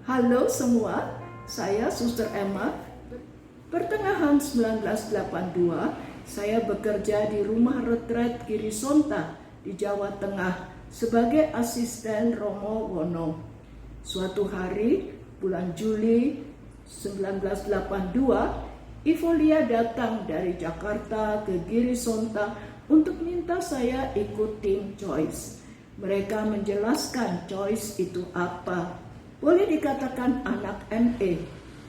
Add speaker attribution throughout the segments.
Speaker 1: Halo semua, saya Suster Emma. Pertengahan 1982, saya bekerja di rumah retret Girisonta di Jawa Tengah sebagai asisten Romo Wono. Suatu hari, bulan Juli 1982, Ivolia datang dari Jakarta ke Girisonta untuk minta saya ikut tim Choice. Mereka menjelaskan Choice itu apa. Boleh dikatakan anak MA,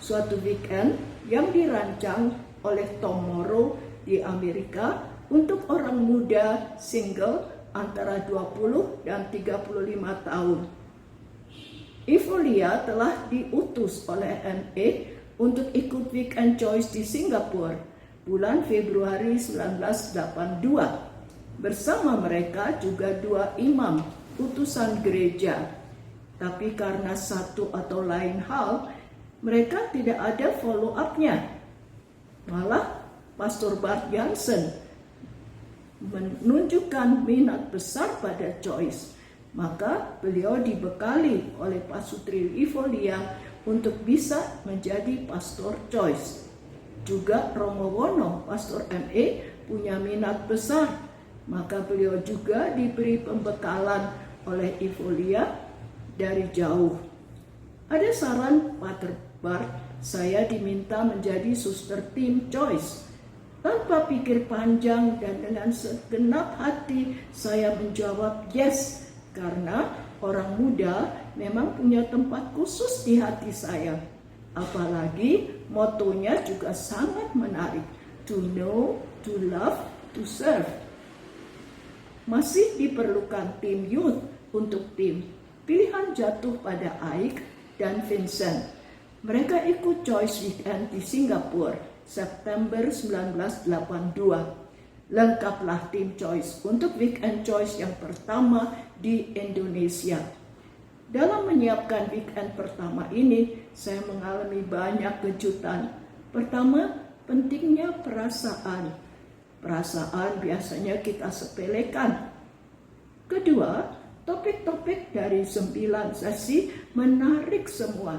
Speaker 1: suatu weekend yang dirancang oleh Tom Morrow di Amerika untuk orang muda single antara 20 dan 35 tahun. Ivolia telah diutus oleh MA untuk ikut weekend Choice di Singapura bulan Februari 1982. Bersama mereka juga 2 imam utusan gereja. Tapi karena satu atau lain hal, mereka tidak ada follow up-nya. Malah Pastor Bart Jansen menunjukkan minat besar pada Choice. Maka beliau dibekali oleh Pasutri Ivolia untuk bisa menjadi Pastor Choice. Juga Romo Wono, Pastor MA, punya minat besar. Maka beliau juga diberi pembekalan oleh Ivolia dari jauh. Ada saran Pater Bart, saya diminta menjadi suster tim Choice. Tanpa pikir panjang dan dengan segenap hati saya menjawab yes, karena orang muda memang punya tempat khusus di hati saya. Apalagi motonya juga sangat menarik, to know, to love, to serve. Masih diperlukan tim youth untuk tim. Pilihan jatuh pada Ike dan Vincent. Mereka ikut Choice Weekend di Singapura, September 1982. Lengkaplah tim Choice untuk Weekend Choice yang pertama di Indonesia. Dalam menyiapkan weekend pertama ini, saya mengalami banyak kejutan. Pertama, pentingnya perasaan. Perasaan biasanya kita sepelekan. Kedua, topik-topik dari 9 sesi menarik semua.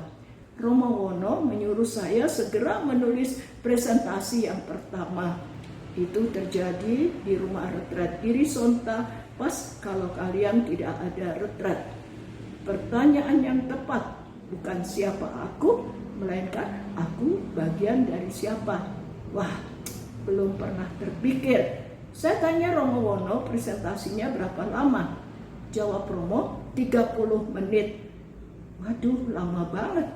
Speaker 1: Romo Wono menyuruh saya segera menulis presentasi yang pertama. Itu terjadi di rumah retret Girisonta pas kalau kalian tidak ada retret. Pertanyaan yang tepat, bukan siapa aku, melainkan aku bagian dari siapa. Wah, belum pernah terpikir. Saya tanya Romo Wono presentasinya berapa lama. Jawab Romo, 30 menit. Waduh, lama banget.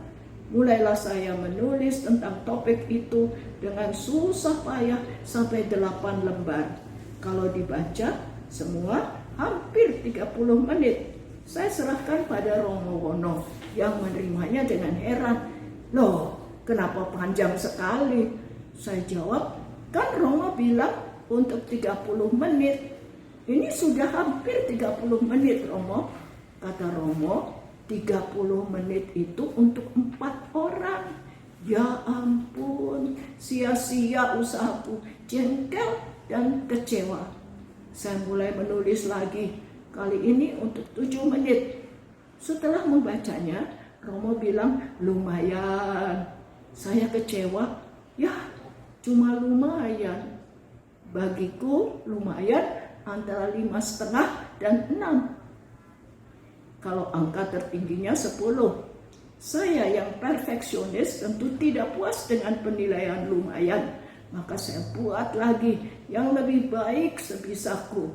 Speaker 1: Mulailah saya menulis tentang topik itu dengan susah payah sampai 8 lembar. Kalau dibaca semua hampir 30 menit. Saya serahkan pada Romo Wono yang menerimanya dengan heran. Loh, kenapa panjang sekali? Saya jawab, kan Romo bilang untuk 30 menit. Ini sudah hampir 30 menit, Romo. Kata Romo, 30 menit itu untuk 4 orang. Ya ampun, sia-sia usahaku, jengkel dan kecewa. Saya mulai menulis lagi, kali ini untuk 7 menit. Setelah membacanya, Romo bilang, lumayan. Saya kecewa, ya cuma lumayan. Bagiku lumayan antara 5,5 dan 6. Kalau angka tertingginya 10. Saya yang perfeksionis tentu tidak puas dengan penilaian lumayan. Maka saya buat lagi yang lebih baik sebisaku.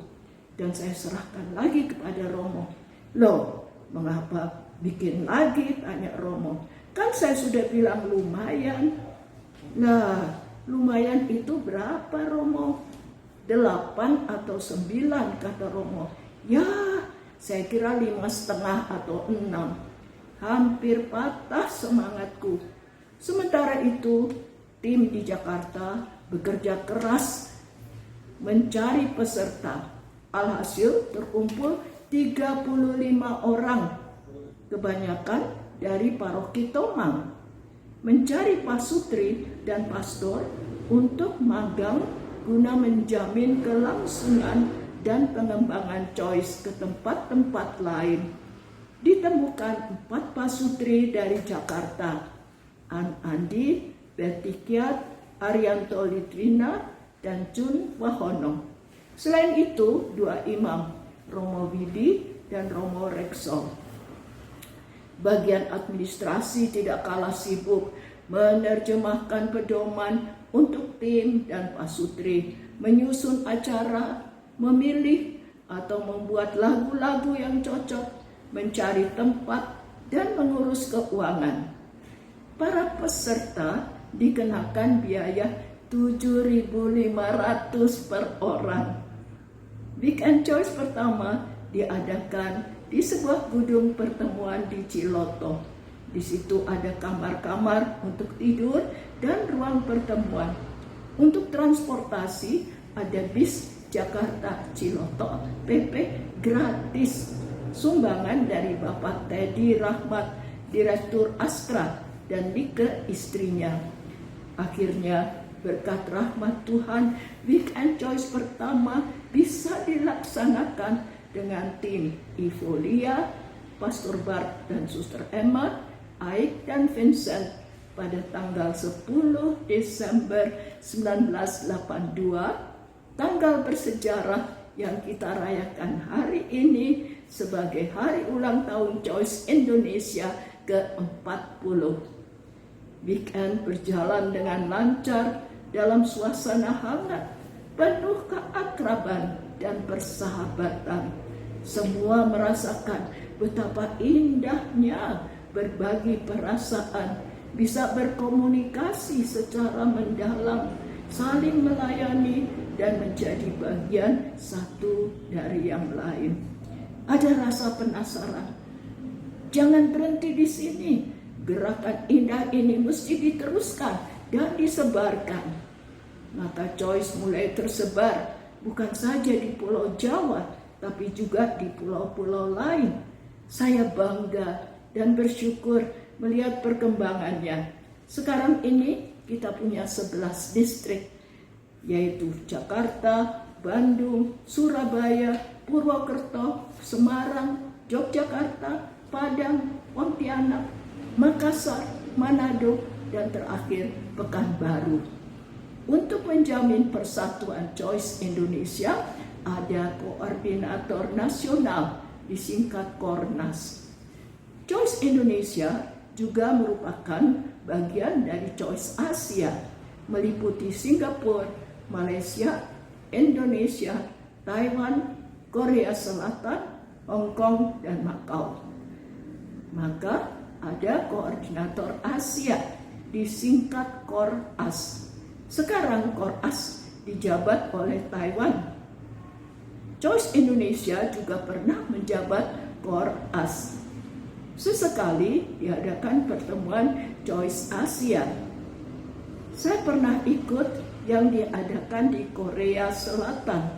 Speaker 1: Dan saya serahkan lagi kepada Romo. Loh, mengapa bikin lagi? Tanya Romo. Kan saya sudah bilang lumayan. Nah, lumayan itu berapa, Romo? 8 atau 9, kata Romo. Ya, saya kira 5,5 atau 6. Hampir patah semangatku. Sementara itu, tim di Jakarta bekerja keras mencari peserta. Alhasil terkumpul 35 orang. Kebanyakan dari paroki Tomang. Mencari pasutri dan pastor untuk magang guna menjamin kelangsungan dan pengembangan Choice ke tempat-tempat lain. ditemukan 4 pasutri dari Jakarta, An Andi, Betty Kiat, Arianto Litwina, dan Jun Wahono. Selain itu, 2 imam, Romo Widi dan Romo Rekso. Bagian administrasi tidak kalah sibuk menerjemahkan pedoman untuk tim dan pasutri, menyusun acara, memilih atau membuat lagu-lagu yang cocok, mencari tempat, dan mengurus keuangan. Para peserta dikenakan biaya 7.500 per orang. Weekend Choice pertama diadakan di sebuah gedung pertemuan di Ciloto. Di situ ada kamar-kamar untuk tidur dan ruang pertemuan. Untuk transportasi ada bis Jakarta Ciloto PP gratis. Sumbangan dari Bapak Teddy Rahmat, Direktur Astra, dan Nike istrinya. Akhirnya berkat rahmat Tuhan, Weekend Choice pertama bisa dilaksanakan dengan tim Ivolia, Pastor Bart dan Suster Emma, Aik dan Vincent pada tanggal 10 Desember 1982, tanggal bersejarah yang kita rayakan hari ini sebagai hari ulang tahun Choice Indonesia ke-40. Weekend berjalan dengan lancar dalam suasana hangat, penuh keakraban dan persahabatan. Semua merasakan betapa indahnya berbagi perasaan, bisa berkomunikasi secara mendalam, saling melayani, dan menjadi bagian satu dari yang lain. Ada rasa penasaran. Jangan berhenti di sini. Gerakan indah ini mesti diteruskan dan disebarkan. Maka Choice mulai tersebar bukan saja di Pulau Jawa, tapi juga di pulau-pulau lain. Saya bangga dan bersyukur melihat perkembangannya. Sekarang ini kita punya 11 distrik, yaitu Jakarta, Bandung, Surabaya, Purwokerto, Semarang, Yogyakarta, Padang, Pontianak, Makassar, Manado, dan terakhir Pekanbaru. Untuk menjamin persatuan Choice Indonesia, ada koordinator nasional disingkat Kornas. Choice Indonesia juga merupakan bagian dari Choice Asia, meliputi Singapura, Malaysia, Indonesia, Taiwan, Korea Selatan, Hong Kong, dan Macau. Maka ada koordinator Asia disingkat KORAS. Sekarang KORAS dijabat oleh Taiwan. Choice Indonesia juga pernah menjabat KORAS. Sesekali diadakan pertemuan Choice Asia. Saya pernah ikut yang diadakan di Korea Selatan.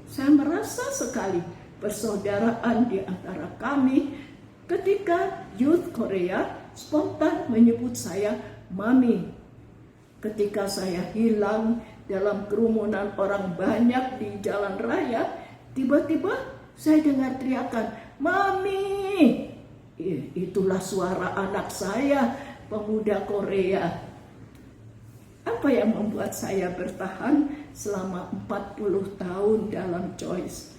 Speaker 1: Saya merasa sekali persaudaraan di antara kami ketika Youth Korea spontan menyebut saya Mami. Ketika saya hilang dalam kerumunan orang banyak di jalan raya, tiba-tiba saya dengar teriakan, "Mami!" Itulah suara anak saya, pemuda Korea. Apa yang membuat saya bertahan selama 40 tahun dalam Choice?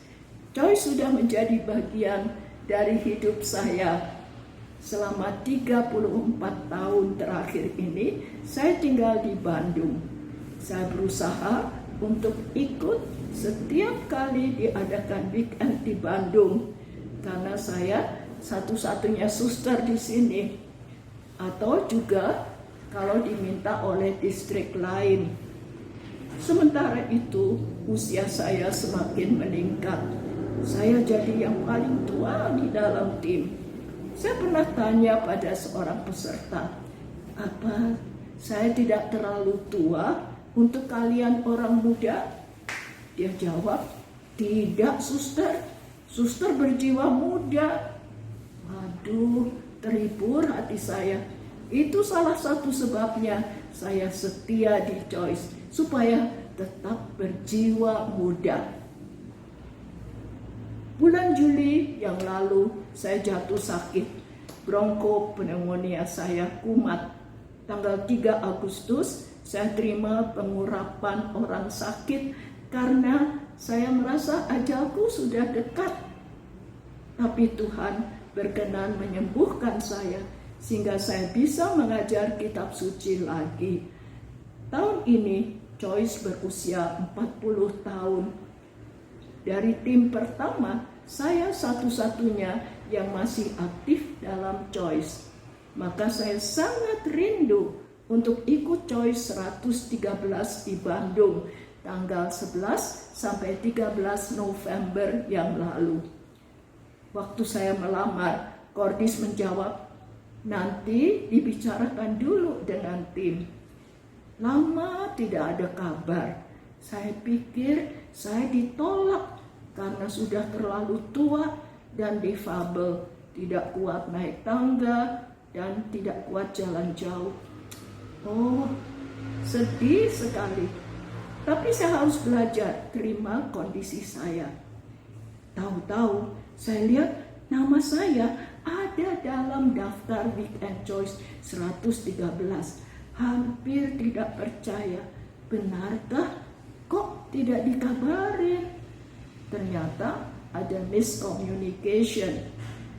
Speaker 1: Choice sudah menjadi bagian dari hidup saya. Selama 34 tahun terakhir ini, saya tinggal di Bandung. Saya berusaha untuk ikut setiap kali diadakan weekend di Bandung, karena saya satu-satunya suster di sini. Atau juga kalau diminta oleh distrik lain. Sementara itu, usia saya semakin meningkat. Saya jadi yang paling tua di dalam tim. Saya pernah tanya pada seorang peserta, apa saya tidak terlalu tua untuk kalian orang muda? Dia jawab, tidak suster, suster berjiwa muda. Waduh, terhibur hati saya. Itu salah satu sebabnya saya setia di Choice, supaya tetap berjiwa muda. Bulan Juli yang lalu, saya jatuh sakit. Bronkopneumonia saya kumat. Tanggal 3 Agustus saya terima pengurapan orang sakit karena saya merasa ajalku sudah dekat. Tapi Tuhan berkenan menyembuhkan saya sehingga saya bisa mengajar kitab suci lagi. Tahun ini Joyce berusia 40 tahun. Dari tim pertama, saya satu-satunya yang masih aktif dalam Joyce. Maka saya sangat rindu untuk ikut Joyce 113 di Bandung tanggal 11 sampai 13 November yang lalu. Waktu saya melamar, Kordis menjawab, nanti dibicarakan dulu dengan tim. Lama tidak ada kabar. Saya pikir saya ditolak karena sudah terlalu tua dan difabel, tidak kuat naik tangga dan tidak kuat jalan jauh. Oh, sedih sekali. Tapi saya harus belajar terima kondisi saya. Tahu-tahu saya lihat nama saya ada dalam daftar Weekend Choice 113. Hampir tidak percaya, benarkah kok tidak dikabarin? Ternyata ada miscommunication.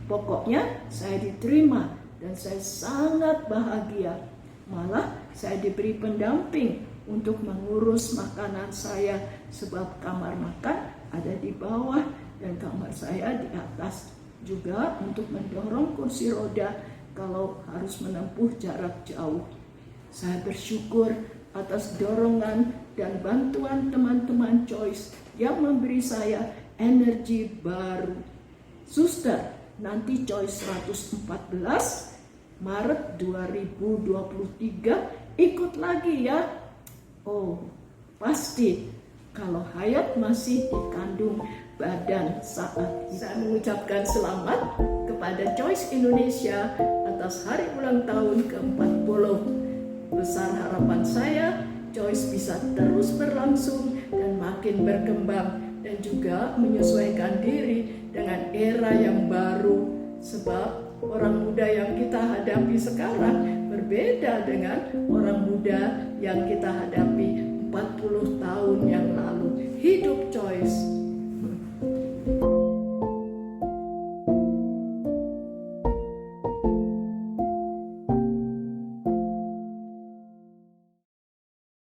Speaker 1: Pokoknya saya diterima dan saya sangat bahagia. Malah saya diberi pendamping untuk mengurus makanan saya sebab kamar makan ada di bawah dan kamar saya di atas. Juga untuk mendorong kursi roda kalau harus menempuh jarak jauh. Saya bersyukur atas dorongan dan bantuan teman-teman Joyce yang memberi saya energi baru. Suster, nanti Joyce 114 Maret 2023 ikut lagi ya. Oh, pasti kalau Hayat masih dikandung badan saat itu. Saya mengucapkan selamat kepada Joyce Indonesia atas hari ulang tahun ke-40. Besar harapan saya Joyce bisa terus berlangsung dan makin berkembang dan juga menyesuaikan diri dengan era yang baru, sebab orang muda yang kita hadapi sekarang berbeda dengan orang muda yang kita hadapi 40 tahun yang